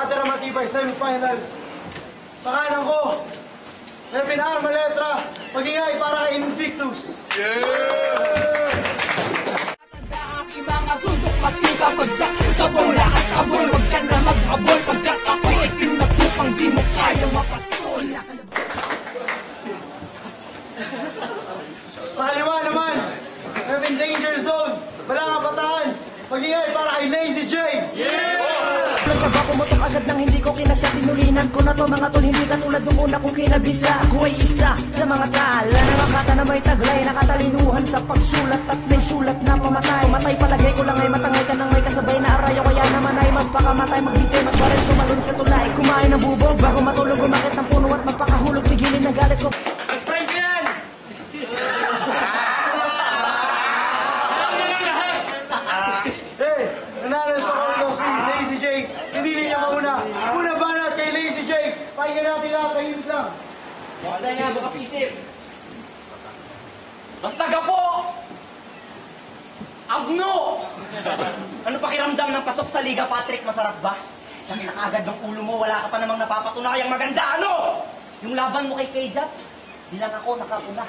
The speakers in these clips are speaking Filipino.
nakatira matibay semifinals. Sa kanan ko, may pinakang letra, magingay para kay Invictus. Mga sundok masika pagsak kabol, lahat kabol, wag ka na mag-abol pagkat ako'y itim na tupang di mo kaya mapastol. Sa kaliwa naman, may danger zone, Balanga Bataan, magingay para kay Lazy J. Nagkaba pumutok agad nang hindi ko kinasa. Tinulinan ko na to mga tol, hindi katulad nung una kong kinabisa. Ako ay isa sa mga tala na nakata na may taglay, nakatalinuhan sa pagsulat at may sulat na pamatay. Matay palagay ko lang ay matangay ka nang may kasabay na arayo, kaya naman ay magpakamatay, magbitay, magbaril, tumalon sa tulay, kumain ng bubog bago matulog, umakit ng puno at magpakahulog, pigilin na galit ko. Mas-friend ko yan! Nanalo sa kondo si Lazy J. Hindi niya mauna. Una banat kay Lazy J. Pakinggan natin lahat, tahimik lang. Basta nga, bukas isip. Basta gapo! Agno! Ano pakiramdam ng pasok sa Liga, Patrick? Masarap ba? Dahil nakagad ng ulo mo, wala ka pa namang napapatunayang maganda, ano? Yung laban mo kay Kejap, bilang ako nakapuna.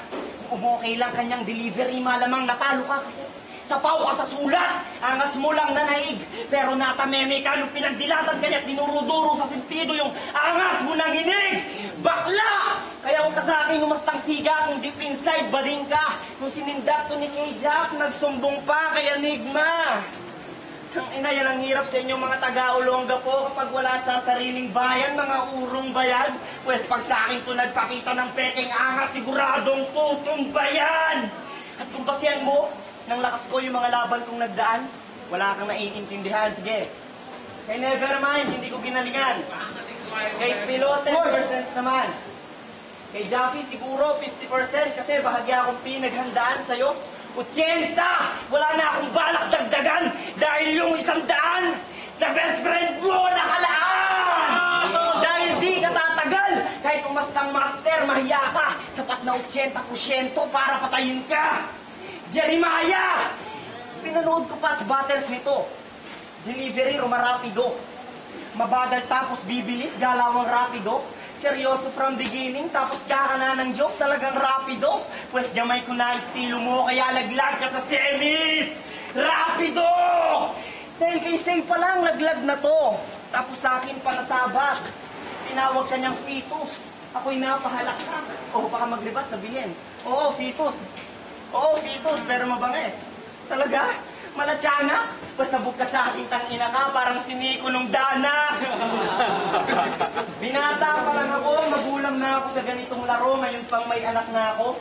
Kung umokay lang kanyang delivery, malamang natalo ka kasi sapaw ka sa sulat, angas mo lang na naig. Pero natameme ka nung pinagdilatan ka niya at dinuro-duro sa sentido yung angas mo ng hinig. Bakla! Kaya huwag ka sa akin umastang siga kung deep inside bading ka. Nung sinindak to ni Kejap, nagsumbong pa kay Enigma. Ang ina, yan ang hirap sa inyo mga taga-Olonga po kapag wala sa sariling bayan, mga urong bayan. Pwes pag sa akin to nagpakita ng peking angas, siguradong tutumbayan. At kung pasiyan mo, nang lakas ko yung mga laban kong nagdaan, wala kang naiintindihan. Sige. Kay Nevermind, hindi ko ginalingan. Kay Pilo, 10% naman. Kay Jaffy, siguro 50% kasi bahagya akong pinaghandaan sa'yo. 80! Wala na akong balak dagdagan dahil yung 100 sa best friend mo nakalaan! Dahil di ka tatagal, kahit umastang master, mahiya ka. Sapat na 80% para patayin ka. Jeremiah! Pinanood ko pa sa battles nito. Delivery, rumarapido. Mabagal tapos bibilis, galawang rapido. Seryoso from beginning, tapos kakana ng joke, talagang rapido. Pwes gamay ko na estilo mo, kaya laglag ka sa semis! Rapido! Dahil kay Say pa lang, laglag na to. Tapos sa akin pa nasabak. Tinawag ka niyang fetus. Ako'y napahalakak. O baka maglibat, sabihin. Oo, fetus. Oo, fetus, pero mabangis. Talaga? Malatyanak? Pasabog ka sa akin tangina ka, parang siniko nung dana. Binata pa lang ako, magulang na ako sa ganitong laro, ngayon pang may anak na ako.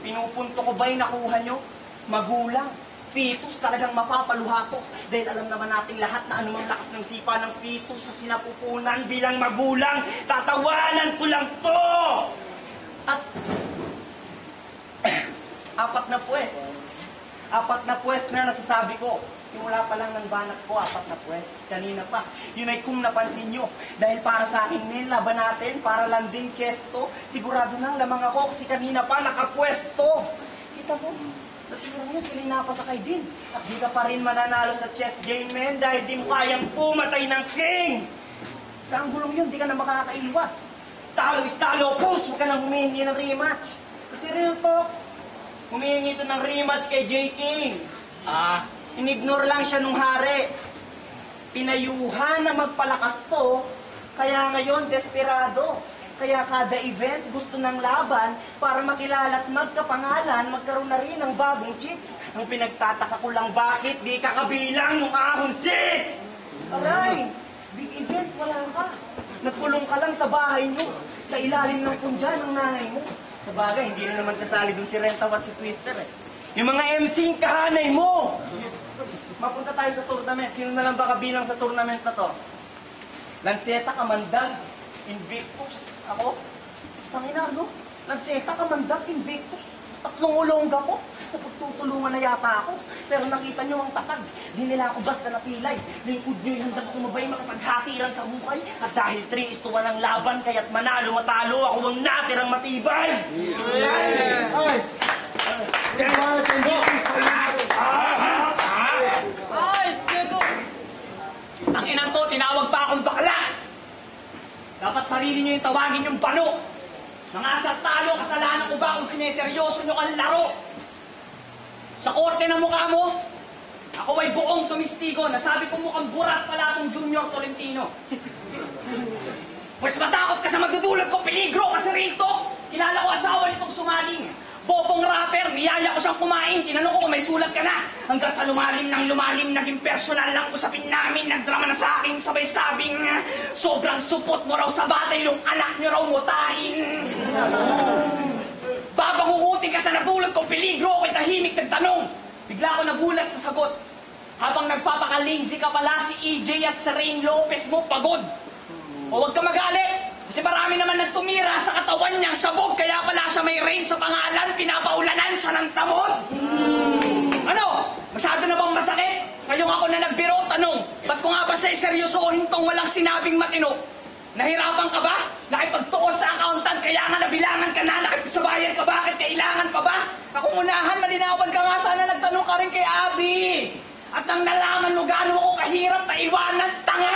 Pinupunto ko ba'y nakuha nyo? Magulang. Fetus, talagang mapapaluha to. Dahil alam naman nating lahat na anumang lakas ng sipa ng fetus sa sinapupunan bilang magulang, tatawanan ko lang to! At apat na puwes na nasasabi ko. Simula pa lang ng banat ko, 4 na puwes. Kanina pa. Yun ay kung napansin nyo. Dahil para sa akin ngayon, laban natin, para lang din chesto. Sigurado nang lamang ako kasi kanina pa nakapwesto. Kita mo, siguro mo siling napasakay din. At di ka pa rin mananalo sa chess game, men, dahil di mo kayang pumatay ng king. Sa anggulong yun, di ka na makakaiwas. Talo is talo, post, huwag ka nang humihingi ng rematch. Kasi real talk, humihingi ito ng rematch kay J. King. Inignore lang siya nung hari. Pinayuhan na magpalakas to, kaya ngayon desperado. Kaya kada event gusto ng laban para makilala at magkapangalan, magkaroon na rin ng bagong chicks. Ang pinagtataka ko lang bakit di ka kabilang nung ahon 6. Aray, big event, wala ka. Nagkulong ka lang sa bahay nyo, sa ilalim ng pundyan ng nanay mo. Sa bagay, hindi na naman kasali dun si Rentaw at si Twister eh. Yung mga MC yung kahanay mo! Mapunta tayo sa tournament. Sino na lang ba kabilang sa tournament na to? Lanceta, Kamandag, Invictus. Ako? Tangina, no? Lanceta, Kamandag, Invictus. 3 Olonga po. Napagtutulungan na yata ako. Pero nakita nyo ang tatag. Di nila ako basta napilay. Lingkod nyo'y handang sumabay makapaghatiran sa hukay. At dahil 3-1 ang laban, kaya't manalo matalo, ako ang natirang matibay. Ay! Ay, Diego! Ang inang to, tinawag pa akong bakla! Dapat sarili nyo yung tawagin yung bano. Mga asartalo, kasalanan ko ba kung sineseryoso nyo ang laro? Sa korte ng mukha mo, ako ay buong tumistigo. Nasabi ko mukhang burat pala itong Junior Tolentino. Pues matakot ka sa magdudulot ko, peligro kasi rito. Kilala ko asawa nitong sumaling. Bobong rapper, niyaya ko siyang kumain. Tinanong ko kung may sulat ka na. Hanggang sa lumalim ng lumalim, naging personal lang usapin namin. Nagdrama na sa akin, sabay sabing, sobrang supot mo raw sa batay, yung anak niyo raw mutain. Babangungutin ka sa natulog ko, peligro, ako'y tahimik nagtanong. Bigla ako nagulat sa sagot. Habang nagpapaka-lazy ka pala, si EJ at si Rain Lopez mo pagod. O huwag ka magalit, kasi marami naman nagtumira sa katawan niyang sabog, kaya pala siya may Rain sa pangalan, pinapaulanan siya ng tamod. Ano? Masyado na bang masakit? Ngayong ako na nagbiro, tanong, ba't ko nga ba sa'y seryosohin tong walang sinabing matino? Nahirapan ka ba? Nakipagtuos sa accountant, kaya nga nabilangan ka na, nakipagsabayan ka, bakit kailangan pa ba? Ako unahan, malinawan ka nga, sana nagtanong ka rin kay Abby. At nang nalaman mo gaano ako kahirap na iwanan, tanga!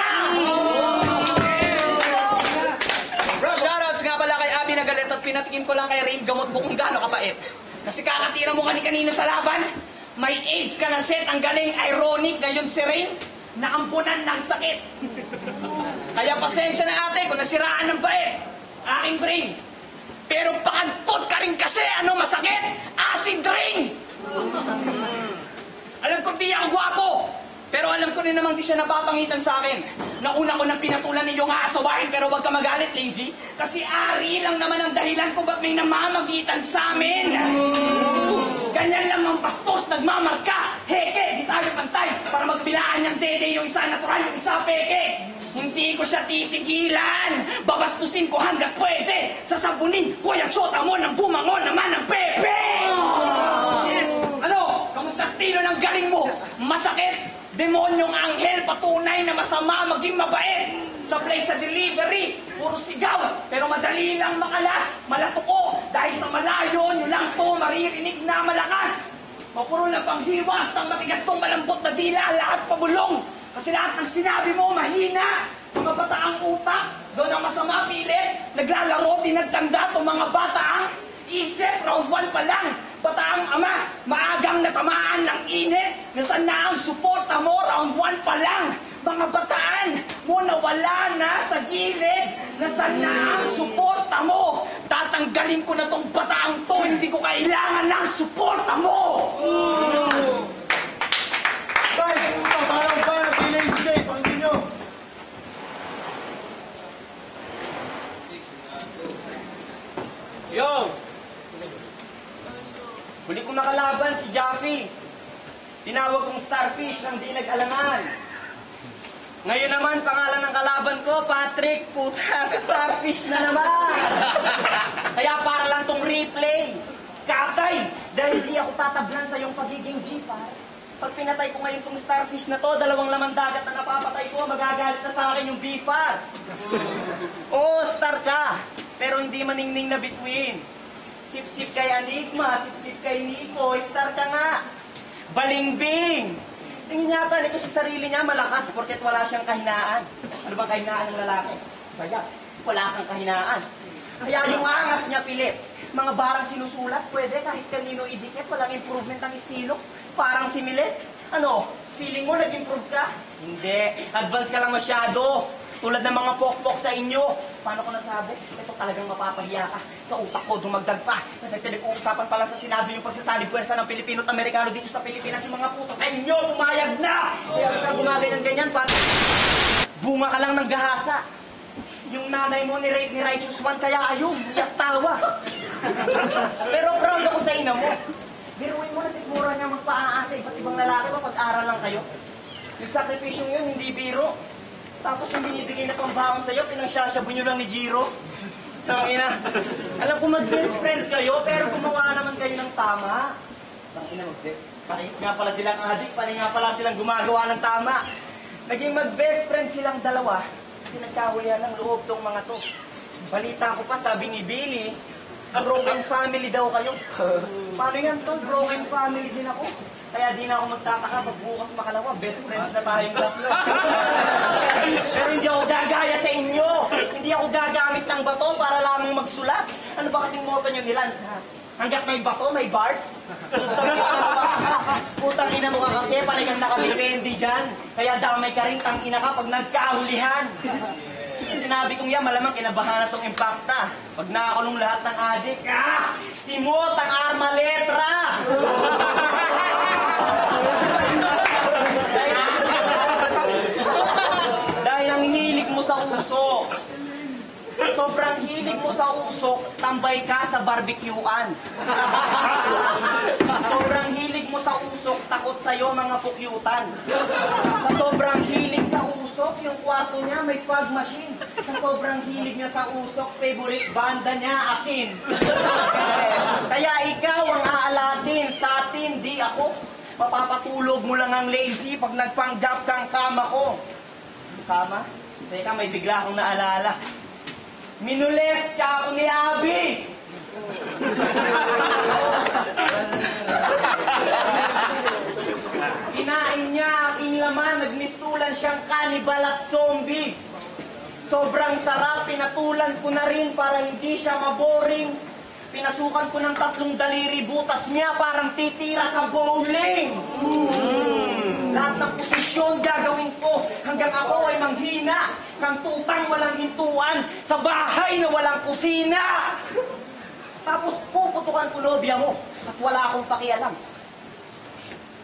Shoutouts nga pala kay Abby na galit at pinatikin ko lang kay Rain gamot mo kung gaano kapait. Kasi kakatira mo kani-kanino sa laban, may AIDS ka na shit, ang galing ironic ngayon si Rain, naampunan ng sakit. Kaya pasensya na ate kung nasiraan ng bait, aking brain. Pero pakantot ka rin kasi, ano masakit? Acid rain! Alam ko di ako gwapo, pero alam ko rin namang di siya napapangitan sa akin. Nauna ko nang pinatulan ninyong aasawahin, pero huwag ka magalit, lazy. Kasi Ari lang naman ang dahilan kung ba't may namamagitan sa amin. Ganyan lang ang bastos, nagmamarka. Heke, di tayo pantay para magbilaan niyang dede, yung isa natural, yung isa peke. Hindi ko siya titigilan. Babastusin ko hanggat pwede. Sasabunin ko yung syota mo ng bumangon naman ng pepe. Ano? Kamusta estilo ng galing mo? Masakit? Demonyong anghel, patunay na masama maging mabait. Sablay sa delivery, puro sigaw, pero madali lang makalas. Malatuko, dahil sa malayo nyo lang to maririnig na malakas. Mapuro lang pang hiwas ng matigas tong malambot na dila, lahat pabulong. Kasi lahat ng sinabi mo, mahina. Mga bataang utak, doon ang masama pilit. Naglalaro, tinagtanda itong mga bataang isip, round 1 pa lang. Bataang ama, maagang natamaan ng init. Nasaan na ang suporta mo, round 1 pa lang. Mga bataan mo nawala na sa gilid. Nasaan na ang suporta mo? Tatanggalin ko na tong bataang to, hindi ko kailangan ng suporta mo. Guys, parang ba na teenage day, pangin nyo. Yo! Huli kong nakalaban si Jaffy. Tinawag kong starfish nang di nag-alangan. Ngayon naman, pangalan ng kalaban ko, Patrick, puta, starfish na naman. Kaya para lang tong replay. Katay! Dahil di ako tatablan sa iyong pagiging G-Par. Pag pinatay ko ngayon tong starfish na to, 2 laman dagat na napapatay ko, magagalit na sa akin yung B-Far. Oo, star ka, pero hindi maningning na between. Sip-sip kay Enigma, sip-sip kay Nico, star ka nga. Balingbing! Tingin yata nito sa sarili niya malakas porket wala siyang kahinaan. Ano bang kahinaan ng lalaki? Kaya, wala kang kahinaan. Kaya yung angas niya pilit. Mga barang sinusulat, pwede kahit kanino idikit, walang improvement ang estilo. Parang si Milet. Ano, feeling mo nag-improve ka? Hindi, advance ka lang masyado. Tulad ng mga pokpok sa inyo. Paano ko nasabi? Ito talagang mapapahiya ka. Sa utak ko, dumagdag pa. Kasi pinag-uusapan pa lang sa Senado yung pagsasalig puwersa ng Pilipino at Amerikano dito sa Pilipinas. Yung mga puto sa inyo, pumayag na! Kaya ka gumaganyan-ganyan, parang bunga ka lang ng gahasa. Yung nanay mo ni Righteous One, kaya ayun, iyak tawa. Pero proud ako sa ina mo. Biruin mo na siguro niya magpaaasa iba't ibang lalaki, mapag-aral lang kayo. Yung sakripisyon yun, hindi biro. Tapos yung binibigay na pambaon sa'yo, pinangsyasyabu nyo lang ni Jiro. Tangina. Alam ko mag-best friend kayo, pero gumawa naman kayo ng tama. Tangina, paningis nga pala silang adik, paningis nga pala silang gumagawa ng tama. Naging mag-best friend silang dalawa, kasi nagkahulihan ng loob tong mga to. Balita ko pa, sabi ni Billy, broken family daw kayo. Paano yan to? Broken family din ako. Kaya di na ako magtataka pag bukas makalawa, best friends na tayong tatlo. Pero hindi ako gagaya sa inyo. Hindi ako gagamit ng bato para lamang magsulat. Ano ba kasing motto nyo ni Lance, ha? Hanggat may bato, may bars. Putang ina mo ka kasi, palagang nakadepende dyan. Kaya damay ka rin, tang ina ka pag nagkahulihan. Sinabi kong yan, malamang kinabahan na tong impacta. Pag nakakulong lahat ng adik, si Mot ang arma letra! Dahil ang hilig mo sa usok. Sobrang hilig mo sa usok, tambay ka sa barbecuean. Sobrang hilig mo sa usok, takot sa'yo mga pukyutan. Sa sobrang hilig sa usok, yung kwarto niya may fog machine. Sa sobrang hilig niya sa usok, favorite banda niya, Asin. Kaya ikaw ang aalatin sa atin, di ako. Mapapatulog mo lang ang lazy pag nagpanggap kang kama ko. Kama? Teka, may bigla akong naalala. Minules siya ako ni Abby! Kinain niya ang inlaman, nagmistulan siyang kanibal at zombie. Sobrang sarap, pinatulan ko na rin para hindi siya maboring. Pinasukan ko ng 3 daliri, butas niya parang titira sa bowling. Lahat ng posisyon gagawin ko hanggang ako ay manghina. Kang tutang walang hintuan sa bahay na walang kusina. Tapos puputukan ko nobya mo at wala akong pakialam.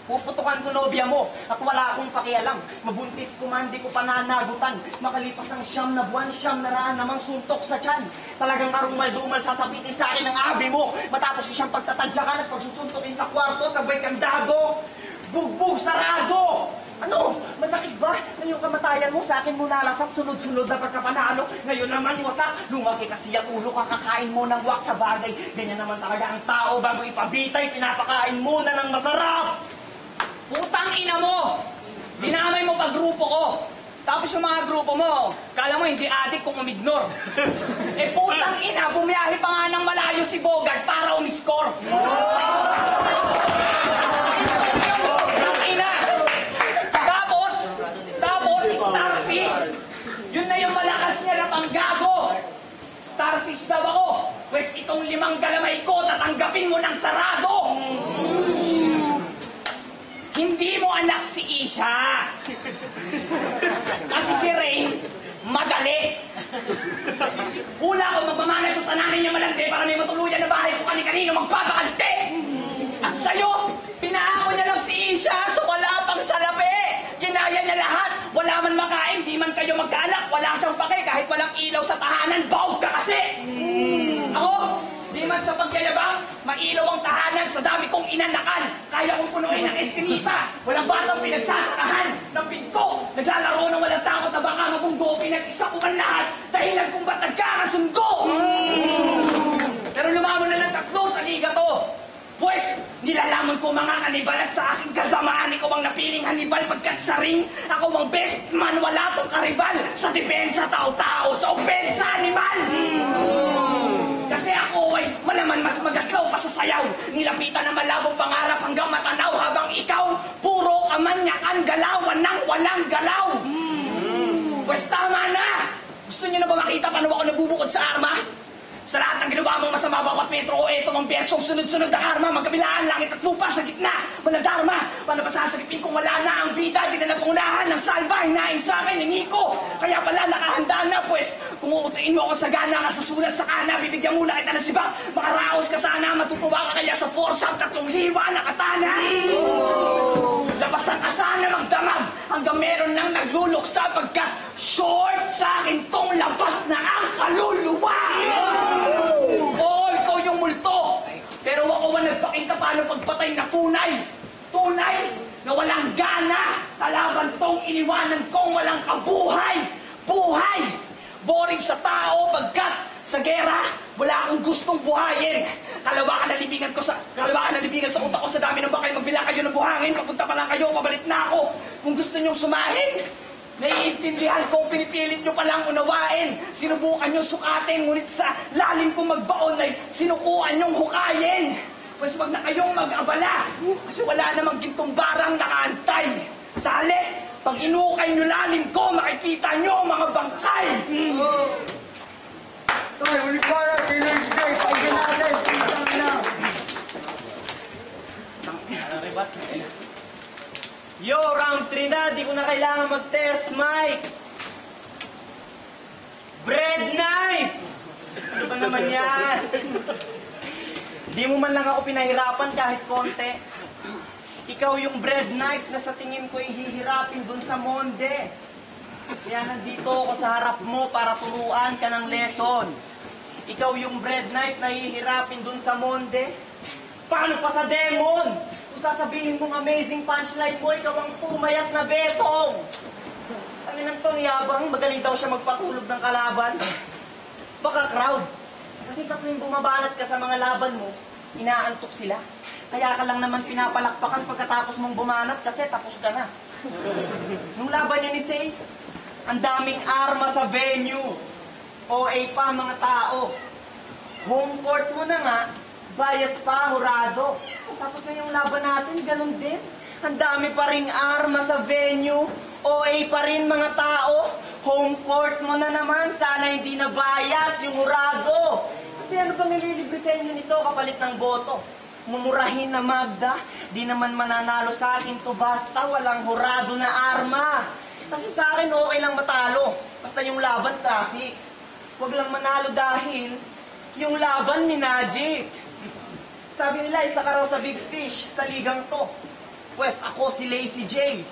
Puputukan ko nobya mo at wala akong pakialam. Mabuntis ko man, di ko pananagutan. Makalipas ang 9 na buwan, 9 na raan namang suntok sa tiyan. Talagang karumal-dumal sasapitin sa akin ang abi mo. Matapos ko siyang pagtatadyakan at pagsusuntokin sa kwarto, sabay kandado. Bugbog sarado! Ano? Masakit ba? Na yung kamatayan mo sa akin mo nalasap, sunod-sunod na pagkapanalo. Ngayon naman wasak, lumaki kasi ang ulo, kakakain mo ng wak sa bagay. Ganyan naman talaga ang tao, bago ipabitay, pinapakain muna ng masarap. Putang ina mo! Dinamay mo pag grupo ko. Tapos yung mga grupo mo, kala mo hindi adik kung umignore. Eh putang ina, bumiyahe pa nga ng malayo si Bogart para umiscore. Putang ina! Tapos, starfish. Yun na yung malakas niya na panggago. Starfish daw ako. Pwes itong 5 galamay ko, tatanggapin mo ng sarado. Hindi mo anak si Isha. Kasi si Rain, madali. Hula ko magmamana sa sananin niya malandi para may matuluyan na bahay kung kani-kanino magpapakalite. At sa'yo, pinaako niya lang si Isha so wala pang salapi. Ginaya niya lahat. Wala man makain, di man kayo magkaanak. Wala siyang pake kahit walang ilaw sa tahanan. Baog ka kasi. Ako, di man sa pagyayabang, mailaw ang tahanan sa dami kong inanakan. Kaya kong punuin ng eskinita. Walang batang pinagsasakahan ng pinto. Naglalaro ng walang takot na baka mabunggo. Pinag-isa ko man lahat. Dahilan kung ba't nagkakasundo. Pero lumamon na ng 3 sa liga to. Pues, nilalaman ko mga kanibal at sa aking kasamaan ikaw ang napiling Hannibal pagkat sa ring, ako ang best man, wala tong karibal. Sa depensa, tao-tao, sa opensa, animal. Kasi ako ay malaman mas magaslaw pa sa sayaw. Nilapitan na malabong pangarap hanggang matanaw habang ikaw, puro kamanyakan galawan ng walang galaw. Pues tama na! Gusto niyo na ba makita paano ako nabubukod sa arma? Sa lahat ng ginawa mong masama bawat metro o eto ang bersong sunod-sunod na karma, magkabilaan, langit at lupa sa gitna, walang dharma. Paano ba sasagipin kung wala na ang bida, di na napungunahan ng salba, hinain sa akin, hingi ko. Kaya pala nakahanda na, pues, kung uutiin mo ako sa gana ka sa sulat sa kana, bibigyan muna kita ng sibak, makaraos ka sana, matutuwa ka kaya sa force ang 3 hiwa na katana. Lapasan ka sana magdamag hanggang meron nang nagluluksa pagkat short sa akin tong labas na ang kaluluwa. Oo, ikaw yung multo. Pero ako ang nagpakita paano pagpatay na tunay. Tunay na walang gana. Kalaban tong iniwanan kong walang kabuhay. Buhay! Boring sa tao pagkat sa gera, wala akong gustong buhayin. Kalawakan na libingan sa utak ko sa dami ng bakay. Magbilang kayo ng buhangin. Papunta pa lang kayo, pabalik na ako. Kung gusto nyong sumahin, naiintindihan ko, pinipilit nyo palang unawain. Sinubukan nyo sukatin, ngunit sa lalim kong magbaon ay sinukuan nyong hukayin. Pues wag na kayong mag-abala. Kasi wala namang gintong barang nakaantay. Sa halip, pag inukay nyo lalim ko, makikita nyo ang mga bangkay. Ay, ulit pa na, Jay, pakinggan natin. Yo, round 3 na. Di ko na kailangan mag-test, Mike. Bread knife! Ano ba naman yan? Di mo man lang ako pinahirapan kahit konti. Ikaw yung bread knife na sa tingin ko hihirapin dun sa monde. Kaya nandito ako sa harap mo para turuan ka ng lesson. Ikaw yung bread knife na hihirapin dun sa monde. Paano pa sa demon? Kung sasabihin mong amazing punchline mo, ikaw ang pumayat na betong. Ang inang tong yabang, magaling daw siya magpatulog ng kalaban. Baka crowd. Kasi sa tuwing bumabanat ka sa mga laban mo, inaantok sila. Kaya ka lang naman pinapalakpakan pagkatapos mong bumanat kasi tapos ka na. Nung laban niya ni Say, ang daming arma sa venue. OA pa mga tao. Home court mo na nga, bias pa, hurado. Tapos na yung laban natin, ganun din. Ang dami pa ring arma sa venue. OA pa rin mga tao. Home court mo na naman, sana hindi na bias yung hurado. Kasi ano bang ililibre sa inyo nito kapalit ng boto? Mumurahin na Magda, di naman mananalo sa akin to basta walang hurado na arma. Kasi sa akin okay lang matalo, basta yung laban kasi. Huwag lang manalo dahil yung laban ni Magic. Sabi nila, isa ka raw sa big fish sa ligang to. Pwes ako si Lazy J,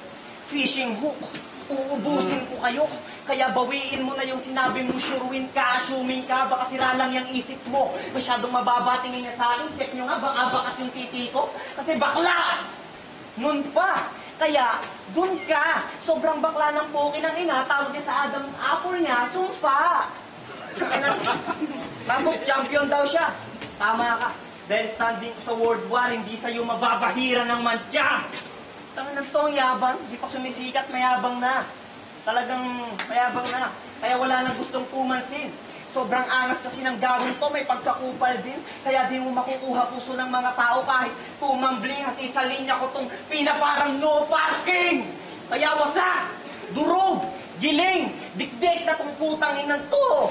fishing hook. Uubusin ko kayo, kaya bawiin mo na yung sinabi mong sure win ka, assuming ka, baka sira lang yung isip mo. Masyadong mababa tingin niya sa akin, check nyo nga, baka bakat yung titi ko. Kasi bakla! Nun pa! Kaya, dun ka! Sobrang bakla ng poki ng ina, tawag niya sa Adam's apple niya, sumpa! Tapos champion daw siya. Tama ka. Dahil standing ko sa World War, hindi sa'yo mababahira ng mantya. Tangan ng tong yabang, di pa sumisikat, mayabang na. Talagang mayabang na. Kaya wala nang gustong pumansin. Sobrang angas kasi ng gawin to, may pagkakupal din. Kaya di mo makukuha puso ng mga tao kahit tumambling at isa linya ko tong pinaparang no parking. Kaya wasak, durog, giling, dikdik na tong putang inan to.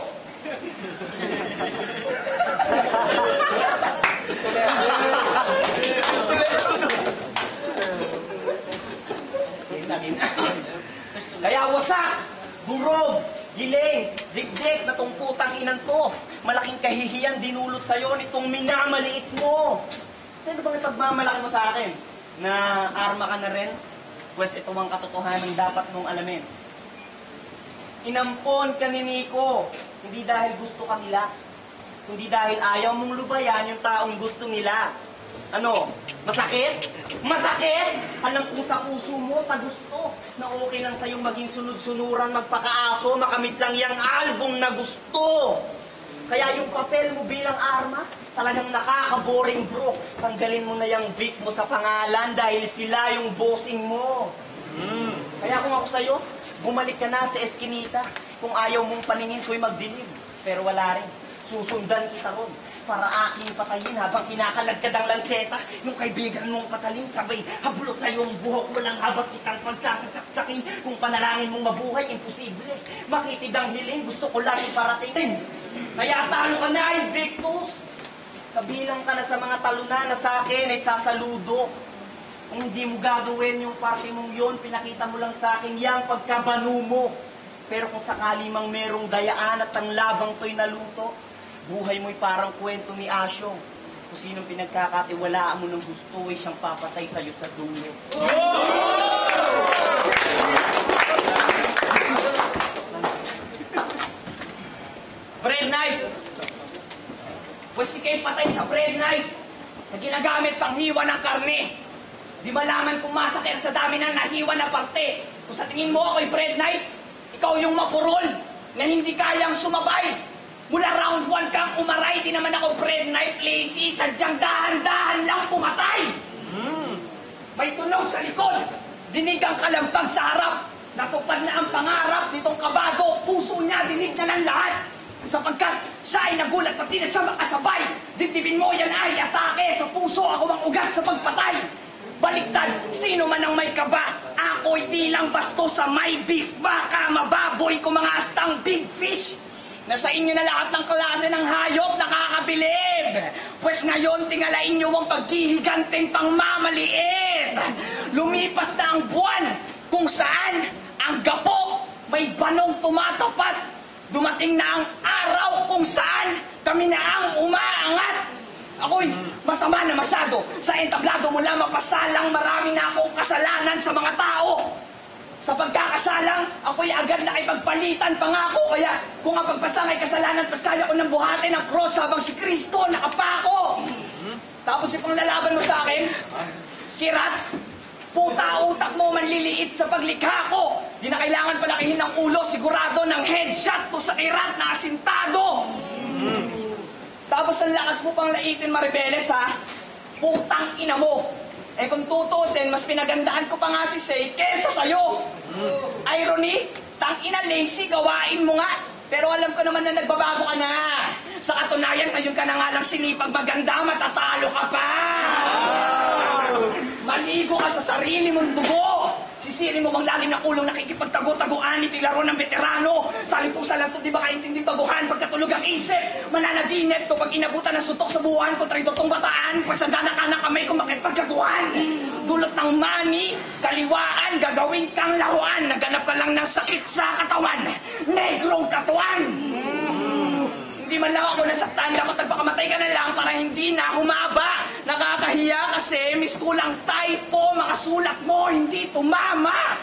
Kaya wasak, durog, giling, dikdik na tong putang inan to. Malaking kahihiyan dinulot sa'yo nitong minamaliit mo. Sino bang ipagmamalaki mo sa akin? Na arma ka na rin? Pwes ito ang katotohanan dapat mong alamin. Inampon ka ni Nico, hindi dahil gusto ka nila. Hindi dahil ayaw mong lubayan yung taong gusto nila. Ano? Masakit? Masakit? Alam kong sa puso mo, sa gusto, na okay lang sa'yong maging sunod-sunuran, magpakaaso, makamit lang yung album na gusto. Kaya yung papel mo bilang arma, talagang nakaka-boring bro. Tanggalin mo na yung Vic mo sa pangalan dahil sila yung bossing mo. Kaya kung ako sa'yo, bumalik ka na sa eskinita. Kung ayaw mong paningin ko'y magdilim. Pero wala rin. Susundan kita ron para aking patayin habang kinakalagkad ang lanseta. Yung kaibigan mong patalim, sabay habulot sa'yo ang buhok mo lang habas kitang pagsasasaksakin. Kung panalangin mong mabuhay, imposible. Makitid ang hiling, gusto ko lang iparating. Kaya talo ka na, Invictus. Kabilang ka na sa mga talunan na sa akin ay sasaludo. Kung hindi mo gagawin yung parte mong yon, pinakita mo lang sa akin yang pagkabanu mo. Pero kung sakali mang merong dayaan at ang labang to'y naluto, buhay mo'y parang kwento ni Asyong. Kung sinong pinagkakatiwalaan mo ng gusto ay siyang papatay sa'yo sa dulo. Bread knife! Pwes ikay patay sa bread knife na ginagamit pang hiwa ng karne. Di malaman kung masakit sa dami ng nahiwa na parte. Kung sa tingin mo ako'y bread knife, ikaw yung mapurol na hindi kayang sumabay. Mula round 1 kang umaray, di naman ako bread knife lazy, sadyang dahan-dahan lang pumatay. May tunog sa likod, dinig ang kalampag sa harap. Natupad na ang pangarap nitong kabago, puso niya dinig na ng lahat. Sapagkat siya ay nagulat pati na siya makasabay. Dibdibin mo yan ay atake sa puso, ako ang ugat sa pagpatay. Baliktad, sino man ang may kaba, ako'y di lang basto sa may beef. Baka mababoy ko mga astang big fish. Nasa inyo na lahat ng klase ng hayop nakakabilib. Pues ngayon tingalain nyo ang paghihiganting pangmamaliit. Lumipas na ang buwan kung saan ang gapo may banong tumatapat. Dumating na ang araw kung saan kami na ang umaangat. Ako'y masama na masyado. Sa entablado mo lamang pasalang marami na akong kasalanan sa mga tao. Sa pagkakasalang, ako'y agad na ipagpalitan pangako. Kaya kung ang pagpasta ay kasalanan, pas kaya ko nang buhatin ang cross habang si Kristo nakapako. Tapos ipang lalaban mo sa akin, kirat, puta utak mo manliliit sa paglikha ko. Di na kailangan palakihin ng ulo, sigurado ng headshot to sa kirat na asintado. Tapos ang lakas mo pang laitin maribeles ha, putang ina mo. Eh kung tutusin, mas pinagandaan ko pa nga si Say kesa sa'yo. Irony, tang ina lazy, gawain mo nga. Pero alam ko naman na nagbabago ka na. Sa katunayan, ngayon ka na nga lang sinipag maganda, matatalo ka pa. Maligo ka sa sarili mong dugo. Sisiri mo bang lalim ng ulong nakikipagtago-taguan ito'y laro ng veterano. Salimpusa lang to, di ba kaintindi baguhan pagkatulog ang isip. Mananaginip to pag inabutan ng sutok sa buwan ko, traidor tong bataan. Pasagana ka ng kamay kung makipagkaguhan. Dulot ng mani, kaliwaan, gagawin kang laruan. Naganap ka lang ng sakit sa katawan. Negrong katuan. Hindi man lang ako nasaktan, dapat nagpakamatay ka na lang para hindi na humaba. Nakakahiya kasi mistulang typo, mga sulat mo hindi tumama.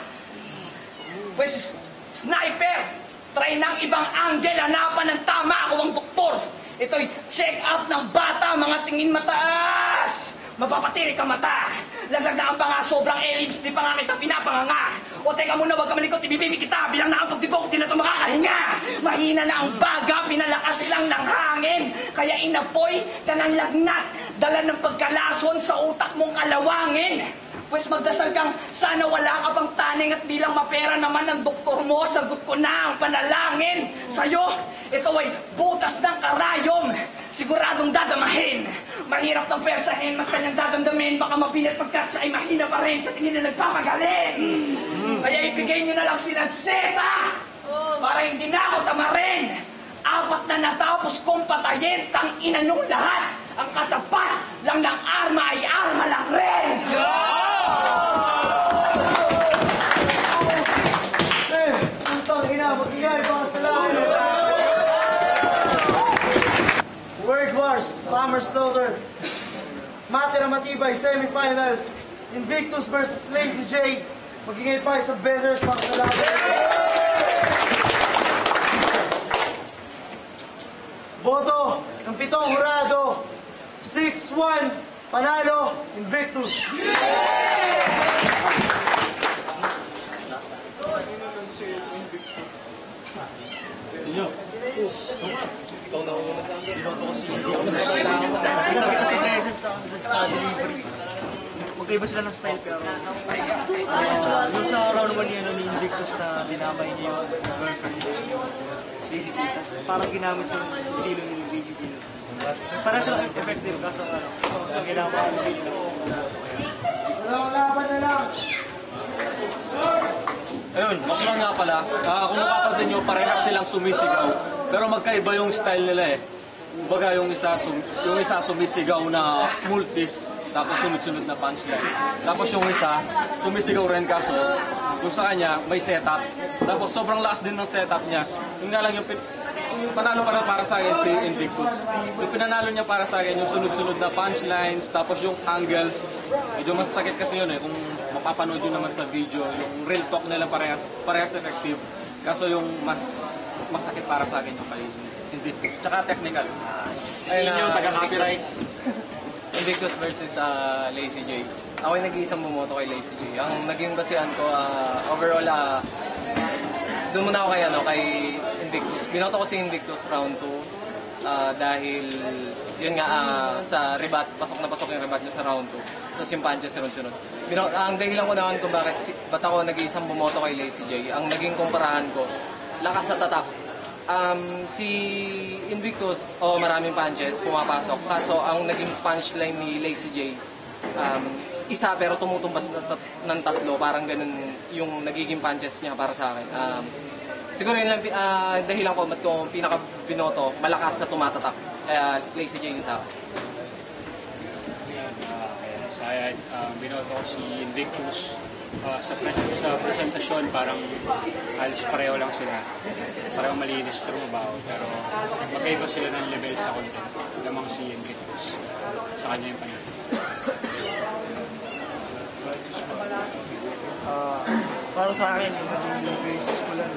Pues, sniper, try ng ibang angle, hanapan ng tama, ako ang doktor. Ito'y check up ng bata, mga tingin mataas. Mapapatiri ka mata. Laglag pa nga, sobrang ellipse, di pa nga kita pinapanganga. O teka muna, wag ka malikot, ibibimi kita. Bilang na ang pagtibok, di na ito makakahinga. Mahina na ang baga, pinalakas lang ng hangin. Kaya inapoy ka ng lagnat. Dala ng pagkalason sa utak mong kalawangin. Pues magdasal kang sana wala ka pang taning at bilang mapera naman ng doktor mo, sagot ko na ang panalangin. Sa'yo, ito ay butas ng karayom, siguradong dadamahin. Mahirap ng persahin, mas kanyang dadamdamin, baka mapilit pagkat siya ay mahina pa rin sa tingin na nagpapagaling. Kaya ibigay nyo na lang sila seta, para hindi na ako tamarin. 4 na natapos kong patayin, tang ina nyo lahat. Ang katapat lang ng arma ay arma lang rin. Putang ina, mag-ingay pa sa langit. World Wars, Summer Slaughter. Matira Matibay, semifinals. Invictus versus Lazy J. Mag-ingay pa sa Bezers pa sa langit. Boto ng 7 hurado. 6-1, panalo, Invictus. Magkaiba sila ng style pero yung sa round 1 yun ni Invictus na dinamay niya yung girlfriend niya yung Lazy J. Tapos parang ginamit yung estilo ni Lazy J. Parang sila effective kaso sa ginamay nila. Laban na lang. Ayun, Max lang nga pala. Kung mapapansin nyo, parehas silang sumisigaw. Pero magkaiba yung style nila eh. Baga yung isa sumisigaw na multis, tapos sunod-sunod na punchline. Tapos yung isa, sumisigaw rin kaso, yung sa kanya, may setup. Tapos sobrang lakas din ng setup niya. Yung nga lang yung panalo pa lang para sa akin si Invictus. Yung pinanalo niya para sa akin, yung sunod-sunod na punchlines, tapos yung angles. Medyo masasakit kasi yun eh, kung mapapanood yun naman sa video. Yung real talk nila parehas effective. Kaso yung mas masakit para sa akin yung kay Invictus. Tsaka technical. Ayun yung taga-copyright. Invictus versus Lazy J. Ako yung nag-iisang bumoto kay Lazy J. Ang naging basihan ko, overall, doon muna ako kay Invictus. Binoto ko si Invictus round 2 dahil yun nga sa rebat, pasok yung rebat niya sa round 2. Tapos yung punches sunod-sunod. Ang dahilan ko naman kung ba't ako nag-iisang bumoto kay Lazy J, ang naging kumparahan ko, lakas sa tatak. Si Invictus, maraming punches, pumapasok. Kaso, ang naging punchline ni Lazy J, isa pero tumutumbas ng tatlo. Parang ganun yung nagiging punches niya para sa akin. Siguro yun lang dahilan ko, ba't ko pinaka-binoto, malakas na tumatatak. Kaya Lazy J yung sa akin. Saya, binoto ko si Invictus. Sa presentasyon, parang halos pareho lang sila. Parang malinis, trumabaho. Pero magkaiba sila ng level sa content. Lamang si Invictus. Sa kanya yung panalo. Para sa akin, yung basis ko lang.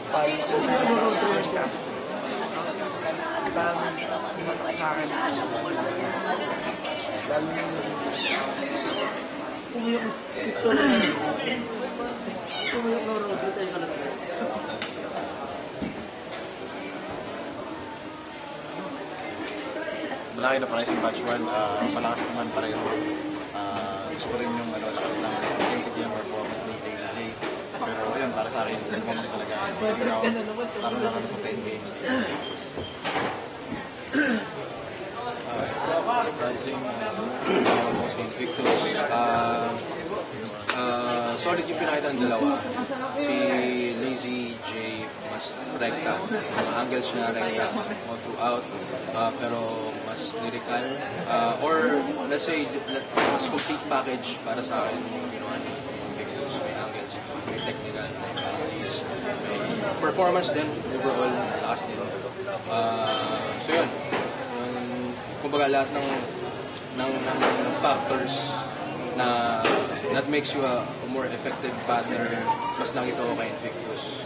Paano ko road to your class. Dami sa akin. Dami umiyok gusto na umiyok na road tayo ka lang. Malaki na pala yung batch 1, malakas naman pareho. Gusto ko rin yung lakas ng intensity ng performance ni KJ. Pero yun, para sa akin, yun naman talaga. Parang lang sa 10 games. Rising, si Invictus. Solid yung pinakita ng dalawa. Si Lazy J mas rekta. Ang angles niya rekta all throughout. Pero mas lyrical. Or let's say, mas complete package para sa akin yung ginawa ni Invictus. May angles, may technical, may performance din. Overall, lakas din. So yun. Kumbaga lahat ng factors na that makes you a more effective batter, mas nakita ko kay Invictus.